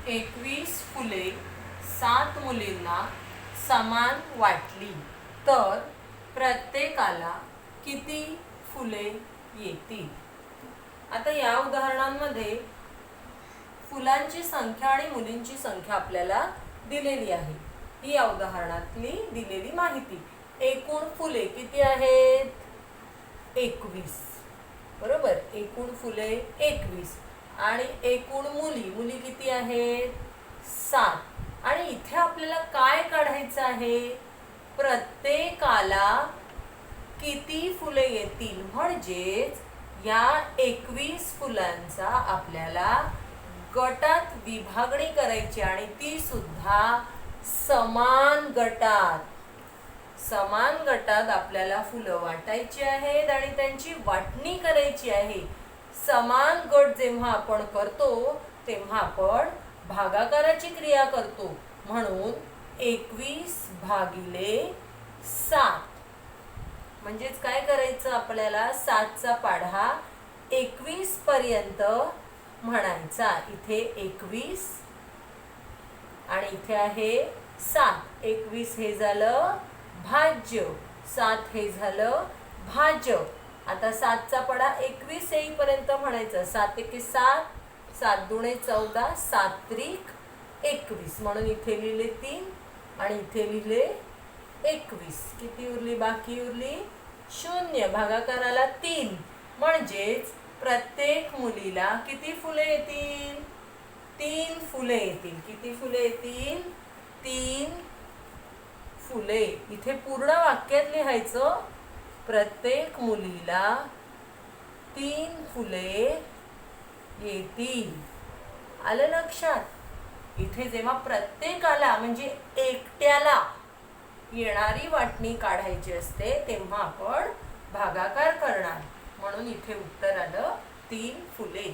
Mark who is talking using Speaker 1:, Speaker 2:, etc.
Speaker 1: 21 फुले 7 मुलींना समान वाटली तर प्रत्येकाला किती फुले येतील? आता या उदाहरणांमध्ये फुलांची संख्या आणि मुलींची संख्या आपल्याला दिलेली आहे. ही या उदाहरणातली दिलेली माहिती. एकूण फुले किती आहेत? 21. बरोबर, एकूण फुले 21 आणि एकूण मुली किती आहेत? 7. आणि इथे आपल्याला काय काढायचं आहे? प्रत्येकाला किती फुले येतील, म्हणजेच या 21 फुलांचा आपल्याला गटात विभागणी करायची आणि ती सुद्धा समान गटात आपल्याला फुलं वाटायची आहेत आणि त्यांची वाटणी करायची आहे. समान गट जेव्हा आपण करतो तेव्हा आपण भागाकाराची क्रिया करतो. म्हणून 21 भागिले 7 म्हणजेच काय करायचं आपल्याला? 7चा पाढा 21 पर्यंत म्हणायचा. इथे 21 आणि इथे आहे 7. 21 हे झालं भाज्य, 7 हे झालं भाजक. आता 7चा पाढा 21 येईपर्यंत म्हणायचं. 7 एके 7, 7 दुणे 14, 7 त्रिक 21. म्हणून इथे लिहिले 3 आणि इथे लिहिले 21. किती उरली? बाकी उरली 0. भागाकाराला 3 म्हणजेच प्रत्येक मुलीला किती फुले येतील? 3 फुले येतील. किती फुले येतील? 3 फुले. इथे पूर्ण वाक्यात लिहायचं. प्रत्येक मुलीला 3 फुले येतील. आलं लक्षात? इथे जेव्हा प्रत्येकाला म्हणजे एकट्याला येणारी वाटणी काढायची असते तेव्हा आपण भागाकार करणार. म्हणून इथे उत्तर आलं 3 फुले.